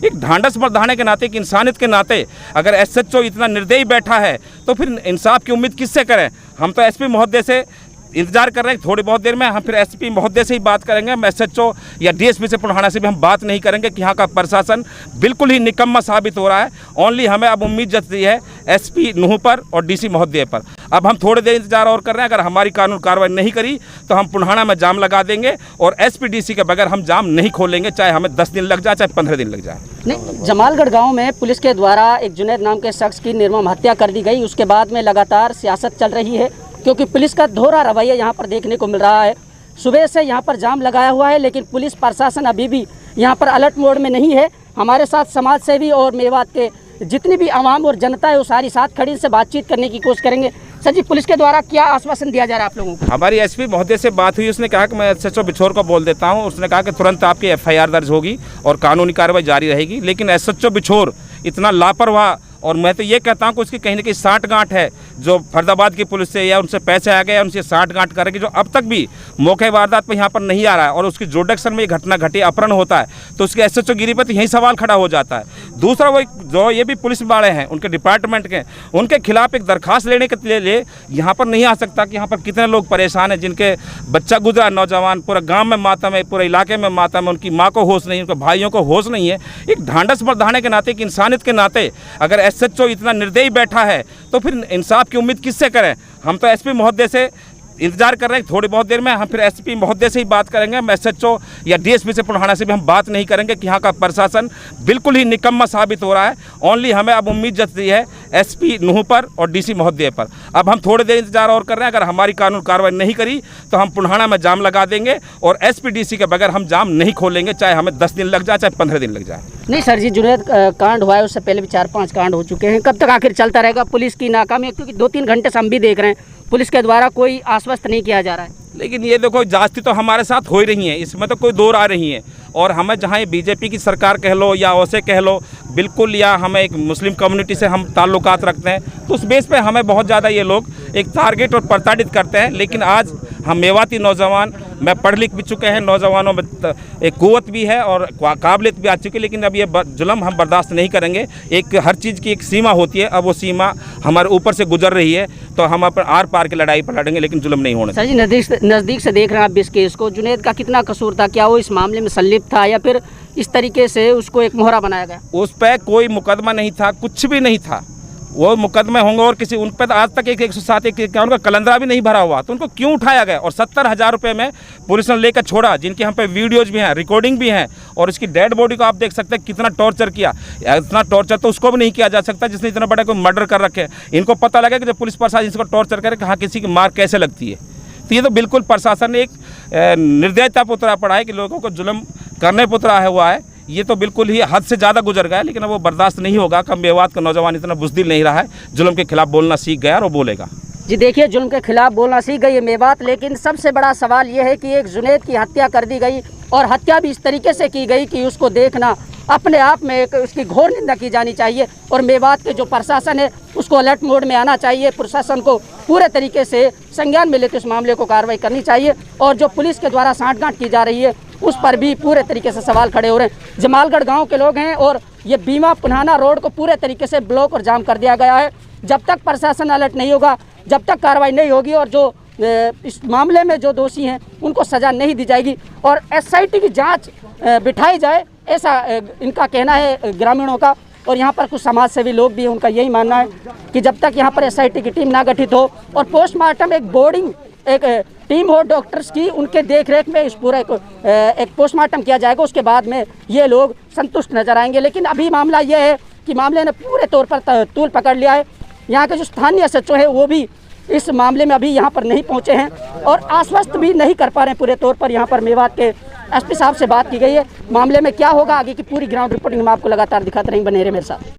एक ढांढस बढ़ाने के नाते, एक इंसानियत के नाते अगर एसएचओ इतना निर्दयी बैठा है तो फिर इंसाफ की उम्मीद किससे करें। हम तो एसपी महोदय से इंतजार कर रहे हैं, थोड़ी बहुत देर में हम फिर एसपी महोदय से ही बात करेंगे। हम एसएचओ या डीएसपी से पुल्हाना से भी हम बात नहीं करेंगे कि यहाँ का प्रशासन बिल्कुल ही निकम्मा साबित हो रहा है। ओनली हमें अब उम्मीद जताती है एसपी नूह पर और डीसी महोदय पर। अब हम थोड़ी देर इंतजार और कर रहे हैं, अगर हमारी कानून कार्रवाई नहीं करी तो हम पुल्हाना में जाम लगा देंगे और एसपी डीसी के बगैर हम जाम नहीं खोलेंगे, चाहे हमें 10 दिन लग जाए चाहे 15 दिन लग जाए। नहीं, जमालगढ़ गांव में पुलिस के द्वारा एक जुनैद नाम के शख्स की निर्मम हत्या कर दी गई। उसके बाद में लगातार सियासत चल रही है, क्योंकि पुलिस का दोहरा रवैया यहाँ पर देखने को मिल रहा है। सुबह से यहाँ पर जाम लगाया हुआ है, लेकिन पुलिस प्रशासन अभी भी यहाँ पर अलर्ट मोड में नहीं है। हमारे साथ समाज सेवी और मेवात के जितनी भी आवाम और जनता है वो सारी साथ खड़ी से बातचीत करने की कोशिश करेंगे। सर जी, पुलिस के द्वारा क्या आश्वासन दिया जा रहा है आप लोगों को? हमारी एसपी महोदय से बात हुई, उसने कहा कि मैं एसएचओ बिछोर को बोल देता हूं। उसने कहा कि तुरंत आपकी एफआईआर दर्ज होगी और कानूनी कार्रवाई जारी रहेगी। लेकिन एसएचओ बिछोर इतना लापरवाह, और मैं तो ये कहता हूं कि उसकी कहीं ना कहीं साठगांठ है, जो फरीदाबाद की पुलिस से या उनसे पैसे आ गए या उनसे साठगांठ करेगी, जो अब तक भी मौके वारदात पर यहाँ पर नहीं आ रहा है और उसकी जोडक्शन में ये घटना घटी, अपहरण होता है, तो उसके एसएचओ गिरी पर तो यही सवाल खड़ा हो जाता है। दूसरा, वो जो ये भी पुलिस वाले हैं उनके डिपार्टमेंट के, उनके खिलाफ एक दरखास्त लेने के लिए यहाँ पर नहीं आ सकता कि यहाँ पर कितने लोग परेशान हैं, जिनके बच्चा गुजरा, नौजवान, पूरा गाँव में मातम है, पूरे इलाके में मातम है, उनकी माँ को होश नहीं, उनके भाइयों को होश नहीं है। एक ढांढस बढ़ाने के नाते, एक इंसानियत के नाते अगर एसएचओ इतना निर्दयी बैठा है तो फिर इंसाफ की उम्मीद किससे करें। हम तो एसपी महोदय से इंतजार कर रहे हैं, थोड़ी बहुत देर में हम फिर एसपी महोदय से ही बात करेंगे। हम एसएचओ या डीएसपी से पुल्हाना से भी हम बात नहीं करेंगे कि यहाँ का प्रशासन बिल्कुल ही निकम्मा साबित हो रहा है। ओनली हमें अब उम्मीद जताती है एसपी नूह पर और डीसी महोदय पर। अब हम थोड़ी देर इंतजार और कर रहे हैं, अगर हमारी कानून कार्रवाई नहीं करी तो हम पुल्हाना में जाम लगा देंगे और एसपी डीसी के बगैर हम जाम नहीं खोलेंगे, चाहे हमें 10 दिन लग जाए चाहे 15 दिन लग जाए। नहीं सर जी, जुनैद कांड हुआ है, उससे पहले भी 4-5 कांड हो चुके हैं। कब तक आखिर चलता रहेगा पुलिस की नाकामी? क्योंकि 2-3 घंटे से हम भी देख रहे हैं पुलिस के द्वारा कोई आश्वस्त नहीं किया जा रहा है। लेकिन ये देखो, जांच तो हमारे साथ हो ही रही है, इसमें तो कोई दो राय नहीं है। और हमें जहाँ ये बीजेपी की सरकार कह लो या ओसे कह लो, बिल्कुल, या हमें एक मुस्लिम कम्युनिटी से हम ताल्लुकात रखते हैं, तो उस बेस पे हमें बहुत ज़्यादा ये लोग एक टारगेट और प्रताड़ित करते हैं। लेकिन आज हम मेवाती नौजवान, मैं पढ़ लिख भी चुके हैं, नौजवानों में एक कुव्वत भी है और काबिलियत भी आ चुकी है, लेकिन अब ये जुल्म हम बर्दाश्त नहीं करेंगे। एक हर चीज़ की एक सीमा होती है, अब वो सीमा हमारे ऊपर से गुजर रही है, तो हम अपन आर पार की लड़ाई पर लड़ेंगे, लेकिन जुल्म नहीं होने। सर जी, नज़दीक से देख रहे हैं आप इस केस को, जुनैद का कितना कसूर था? क्या वो इस मामले में संलिप्त था या फिर इस तरीके से उसको एक मोहरा बनाया गया? उस पर कोई मुकदमा नहीं था, कुछ भी नहीं था। वो मुकदमे होंगे और किसी उन पर तो आज तक 107 का कलंदरा भी नहीं भरा हुआ, तो उनको क्यों उठाया गया? और 70,000 रुपये में पुलिस ने लेकर छोड़ा, जिनके हम पे वीडियोज भी हैं, रिकॉर्डिंग भी हैं, और इसकी डेड बॉडी को आप देख सकते हैं कितना टॉर्चर किया। इतना टॉर्चर तो उसको भी नहीं किया जा सकता जिसने इतना बड़ा कोई मर्डर कर रखे। इनको पता लगा कि जब पुलिस प्रशासन इसको टॉर्चर करे कहाँ किसी की मार कैसे लगती है। तो ये तो बिल्कुल प्रशासन ने एक निर्दयता पर उतरा पड़ा है कि लोगों को जुल्म करने पर उतरा हुआ है। ये तो बिल्कुल ही हद से ज़्यादा गुजर गया, लेकिन अब वो बर्दाश्त नहीं होगा। कम मेवात का नौजवान इतना बुज़दिल नहीं रहा है, जुल्म के खिलाफ बोलना सीख गया और वो बोलेगा। जी देखिए, जुल्म के खिलाफ बोलना सीख गई है मेवात, लेकिन सबसे बड़ा सवाल ये है कि एक जुनैद की हत्या कर दी गई और हत्या भी इस तरीके से की गई कि उसको देखना अपने आप में एक उसकी घोर निंदा की जानी चाहिए। और मेवात के जो प्रशासन है उसको अलर्ट मोड में आना चाहिए। प्रशासन को पूरे तरीके से संज्ञान में लेकर इस मामले को कार्रवाई करनी चाहिए। और जो पुलिस के द्वारा साठगांठ की जा रही है उस पर भी पूरे तरीके से सवाल खड़े हो रहे हैं। जमालगढ़ गांव के लोग हैं और ये बीमा पुल्हाना रोड को पूरे तरीके से ब्लॉक और जाम कर दिया गया है। जब तक प्रशासन अलर्ट नहीं होगा, जब तक कार्रवाई नहीं होगी और जो इस मामले में जो दोषी हैं उनको सज़ा नहीं दी जाएगी और एसआईटी की जांच बिठाई जाए, ऐसा इनका कहना है ग्रामीणों का। और यहाँ पर कुछ समाज सेवी लोग भी हैं, उनका यही मानना है कि जब तक यहाँ पर एसआईटी की टीम ना गठित हो और पोस्टमार्टम एक बोर्डिंग एक टीम हो डॉक्टर्स की, उनके देखरेख में इस पूरा एक पोस्टमार्टम किया जाएगा, उसके बाद में ये लोग संतुष्ट नजर आएंगे। लेकिन अभी मामला ये है कि मामले ने पूरे तौर पर तूल पकड़ लिया है। यहाँ के जो स्थानीय एसएचओ है वो भी इस मामले में अभी यहाँ पर नहीं पहुँचे हैं और आश्वस्त भी नहीं कर पा रहे हैं पूरे तौर पर। यहाँ पर मेवात के एसपी साहब से बात की गई है। मामले में क्या होगा आगे की पूरी ग्राउंड रिपोर्टिंग हम आपको लगातार दिखाते रहेंगे, बने रहे मेरे साथ।